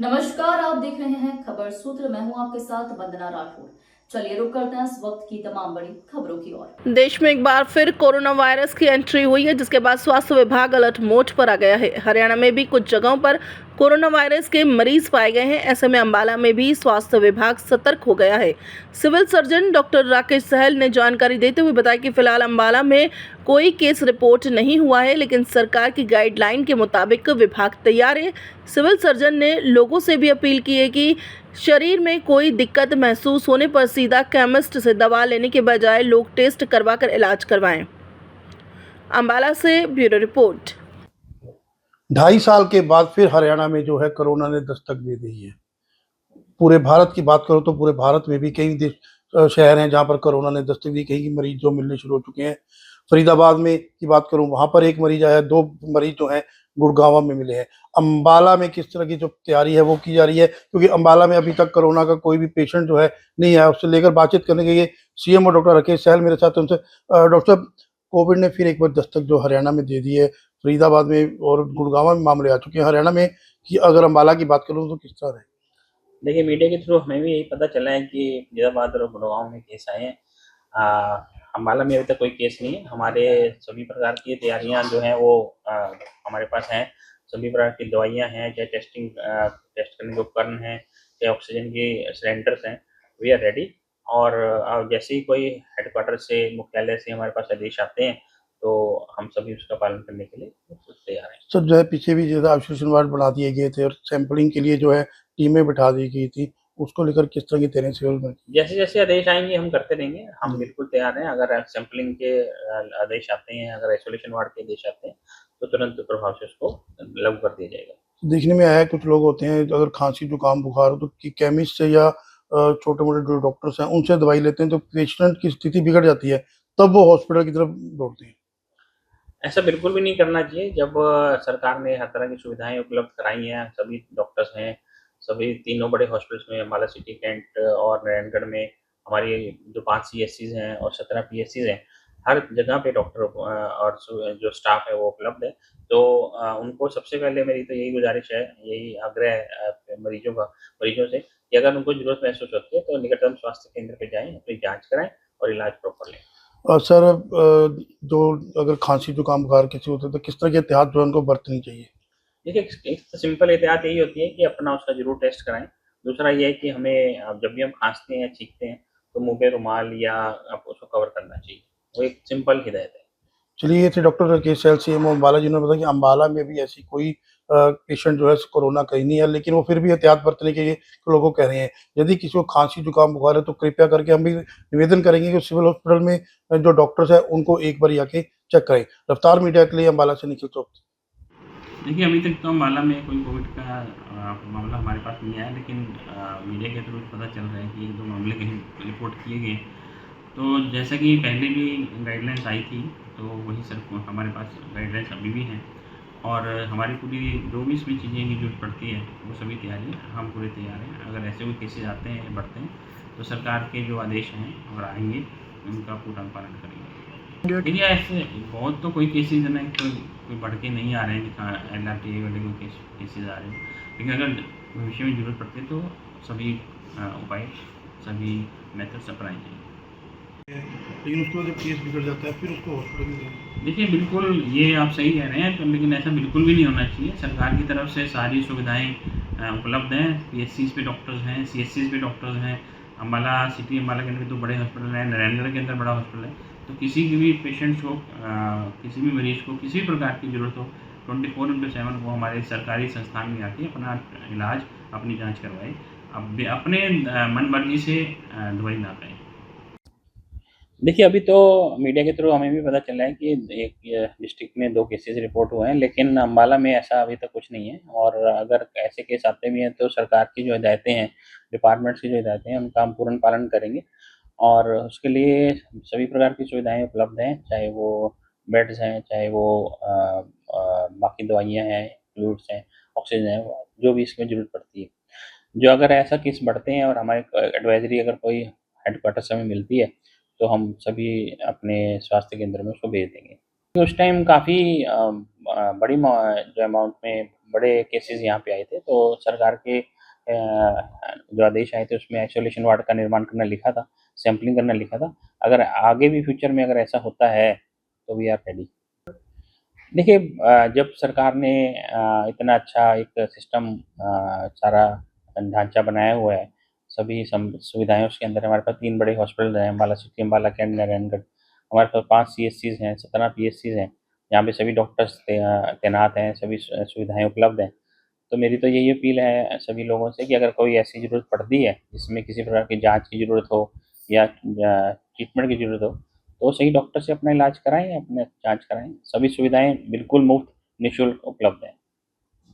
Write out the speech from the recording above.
नमस्कार, आप देख रहे हैं खबर सूत्र। मैं हूं आपके साथ वंदना राठौर। चलिए रुक करते हैं इस वक्त की तमाम बड़ी खबरों की ओर। देश में एक बार फिर कोरोना वायरस की एंट्री हुई है, जिसके बाद स्वास्थ्य विभाग अलर्ट मोड पर आ गया है। हरियाणा में भी कुछ जगहों पर कोरोना वायरस के मरीज पाए गए हैं। ऐसे में अंबाला में भी स्वास्थ्य विभाग सतर्क हो गया है। सिविल सर्जन डॉक्टर राकेश सहल ने जानकारी देते हुए बताया कि फिलहाल अंबाला में कोई केस रिपोर्ट नहीं हुआ है, लेकिन सरकार की गाइडलाइन के मुताबिक विभाग तैयार है। सिविल सर्जन ने लोगों से भी अपील की है कि शरीर में कोई दिक्कत महसूस होने पर सीधा केमिस्ट से दवा लेने के बजाय लोग टेस्ट करवाकर इलाज करवाएं। अंबाला से ब्यूरो रिपोर्ट। 2.5 साल के बाद फिर हरियाणा में जो है कोरोना ने दस्तक दे दी है। पूरे भारत की बात करो तो पूरे भारत में भी कई शहर हैं जहां पर कोरोना ने दस्तक दी, कई मरीज जो मिलने शुरू हो चुके हैं। फरीदाबाद में की बात करूं, वहां पर एक मरीज आया, 2 मरीज जो हैं गुड़गांव में मिले हैं। अंबाला में किस तरह की जो तैयारी है वो की जा रही है, क्योंकि अंबाला में अभी तक कोरोना का कोई भी पेशेंट जो है नहीं आया। उससे लेकर बातचीत करने के लिए सीएम और डॉक्टर राकेश सहल मेरे साथ। उनसे डॉक्टर साहब, कोविड ने फिर एक बार दस्तक जो हरियाणा में दे दी है। फरीदाबाद में और गुड़गांव में मामले आ चुके हैं। हरियाणा में कि अगर अंबाला की बात करूं तो किस तरह है? देखिए, मीडिया के थ्रू हमें भी यही पता चला है कि फरीदाबाद और गुड़गांव में केस आए हैं। अम्बाला में अभी तक कोई केस नहीं है। हमारे सभी प्रकार की तैयारियां जो हैं वो हमारे पास हैं। सभी प्रकार की दवाइयां हैं, चाहे टेस्ट करने के उपकरण हैं, चाहे ऑक्सीजन की सिलेंडर्स हैं, वी आर रेडी। और जैसे ही कोई हेडक्वार्टर से, मुख्यालय से हमारे पास आदेश आते हैं तो हम सभी उसका पालन करने के लिए तैयार हैं। सर, जो है पीछे भी जो है आइसोलेशन वार्ड बना दिए गए थे और सैंपलिंग के लिए जो है टीमें बिठा दी गई थी, उसको लेकर किस तरह की तैयारी सिविल में? जैसे जैसे आदेश आएंगे हम करते रहेंगे। हम बिल्कुल तैयार हैं। अगर सैंपलिंग के आदेश आते हैं, अगर आइसोलेशन वार्ड के आदेश आते हैं तो तुरंत प्रभाव से उसको लागू कर दिया जाएगा। देखने में आया है कुछ लोग होते हैं अगर खांसी जुकाम बुखार हो तो केमिस्ट से या छोटे मोटे जो डॉक्टर्स हैं उनसे दवाई लेते हैं, तो पेशेंट की स्थिति बिगड़ जाती है, तब वो हॉस्पिटल की तरफ दौड़ते हैं। ऐसा बिल्कुल भी नहीं करना चाहिए। जब सरकार ने हर तरह की सुविधाएं उपलब्ध कराई हैं, सभी डॉक्टर्स हैं, सभी तीनों बड़े हॉस्पिटल्स में, अम्बाला सिटी, कैंट और नारायणगढ़ में हमारी जो 5 सीएचसीज हैं और 17 पीएचसीज हैं, हर जगह पे डॉक्टर और जो स्टाफ है वो उपलब्ध है। तो उनको सबसे पहले मेरी तो यही गुजारिश है, यही आग्रह है मरीजों से कि अगर उनको ज़रूरत महसूस होती है तो निकटतम स्वास्थ्य केंद्र पे जाएँ, अपनी जाँच कराएँ और इलाज प्रॉपर लें। और सर, जो अगर खांसी जुकाम बुखार किसी होता है तो किस तरह की एहतियात जो है उनको बरतनी चाहिए? देखिए, एक तो सिंपल एहतियात यही होती है कि अपना उसका ज़रूर टेस्ट कराएँ। दूसरा ये है कि हमें जब भी हम खाँसते हैं या छींकते हैं, तो मुँह पे रुमाल या आप उसको कवर करना चाहिए। वो एक सिंपल हिदायत है। चलिए, ये थे डॉक्टर राकेश सहल, सीएमओ अम्बाला, जिन्होंने बताया कि अम्बाला में भी ऐसी कोई पेशेंट जो है कोरोना कहीं नहीं है, लेकिन वो फिर भी एहतियात बरतने के लिए लोगों को कह रहे हैं। यदि किसी को खांसी जुकाम बुखार है तो कृपया करके हम भी निवेदन करेंगे कि सिविल हॉस्पिटल में जो डॉक्टर्स हैं उनको एक बार आके चेक करें। रफ्तार मीडिया के लिए अम्बाला से निखिल चौधरी। देखिए, अभी तक तो अम्बाला में कोई कोविड का मामला हमारे पास नहीं आया, लेकिन मीडिया के थ्रू पता चल रहा है कि 1-2 मामले कहीं रिपोर्ट किए गए। तो जैसा कि पहले भी गाइडलाइंस आई थी, तो वही सर हमारे पास गाइडलाइंस अभी भी हैं और हमारी पूरी जो भी इसमें चीज़ें की ज़रूरत पड़ती है, वो सभी तैयारी है। हम पूरे तैयार हैं। अगर ऐसे कोई केसेज़ आते हैं, बढ़ते हैं, तो सरकार के जो आदेश हैं और आएँगे, उनका पूरा पालन करेंगे। देखिए, ऐसे बहुत तो कोई केसेज़ है ना, कोई बढ़ के नहीं आ रहे हैं कि एलआरटी वाले कोई केसेज़ आ रहे हैं। लेकिन अगर भविष्य में ज़रूरत पड़ती है तो सभी उपाय, सभी मेथड्स अपनाए जाएँगे। लेकिन उसके बाद जब केस बिगड़ जाता है फिर उसको हॉस्पिटल में देखिए, बिल्कुल ये आप सही कह रहे हैं, तो लेकिन ऐसा बिल्कुल भी नहीं होना चाहिए। सरकार की तरफ से सारी सुविधाएँ उपलब्ध हैं। पीएचसीज़ पे डॉक्टर्स हैं, सीएचसीज़ पे डॉक्टर्स हैं। अम्बाला सिटी, अम्बाला के अंदर तो बड़े हॉस्पिटल हैं, नारायणगढ़ के अंदर बड़ा हॉस्पिटल है। तो किसी की भी पेशेंट्स को, किसी भी मरीज़ को किसी भी प्रकार की ज़रूरत हो, 24/7 वो हमारे सरकारी संस्थान में आके अपना इलाज, अपनी जाँच करवाए। अब अपने मन मर्ज़ी से दवाई ना खाएँ। देखिए, अभी तो मीडिया के थ्रू हमें भी पता चला है कि एक डिस्ट्रिक्ट में 2 केसेज़ रिपोर्ट हुए हैं, लेकिन अम्बाला में ऐसा अभी तक कुछ नहीं है। और अगर ऐसे केस आते भी हैं तो सरकार की जो हिदायतें हैं, डिपार्टमेंट्स की जो हिदायतें हैं, उनका हम पूर्ण पालन करेंगे। और उसके लिए सभी प्रकार की सुविधाएँ उपलब्ध हैं, चाहे वो बेड्स हैं, चाहे वो बाकी दवाइयाँ हैं, फ्लूइड्स हैं, ऑक्सीजन है, जो भी इसमें ज़रूरत पड़ती है। जो अगर ऐसा केस बढ़ते हैं और हमारे एडवाइज़री अगर कोई हेडक्वार्टर से हमें मिलती है, तो हम सभी अपने स्वास्थ्य केंद्र में उसको भेज देंगे। उस टाइम काफ़ी बड़ी जो अमाउंट में बड़े केसेस यहाँ पे आए थे, तो सरकार के जो आदेश आए थे उसमें आइसोलेशन वार्ड का निर्माण करना लिखा था, सैंपलिंग करना लिखा था। अगर आगे भी फ्यूचर में अगर ऐसा होता है तो वी आर रेडी। देखिए जब सरकार ने इतना अच्छा एक सिस्टम सारा ढांचा बनाया हुआ है, सभी सुविधाएं उसके अंदर, हमारे पास 3 बड़े हॉस्पिटल हैं, अम्बाला सिटी, अम्बाला कैंट, नारायणगढ़। हमारे पास 5 सीएचसीज हैं, 17 पीएचसीज हैं, यहाँ पे सभी डॉक्टर्स तैनात हैं, सभी सुविधाएं उपलब्ध हैं। तो मेरी तो यही अपील है सभी लोगों से कि अगर कोई ऐसी ज़रूरत पड़ती है जिसमें किसी प्रकार की जांच की ज़रूरत हो या ट्रीटमेंट की ज़रूरत हो, तो सही डॉक्टर से अपना इलाज कराएँ, अपना जांच कराएँ। सभी सुविधाएं बिल्कुल मुफ्त, निःशुल्क उपलब्ध हैं।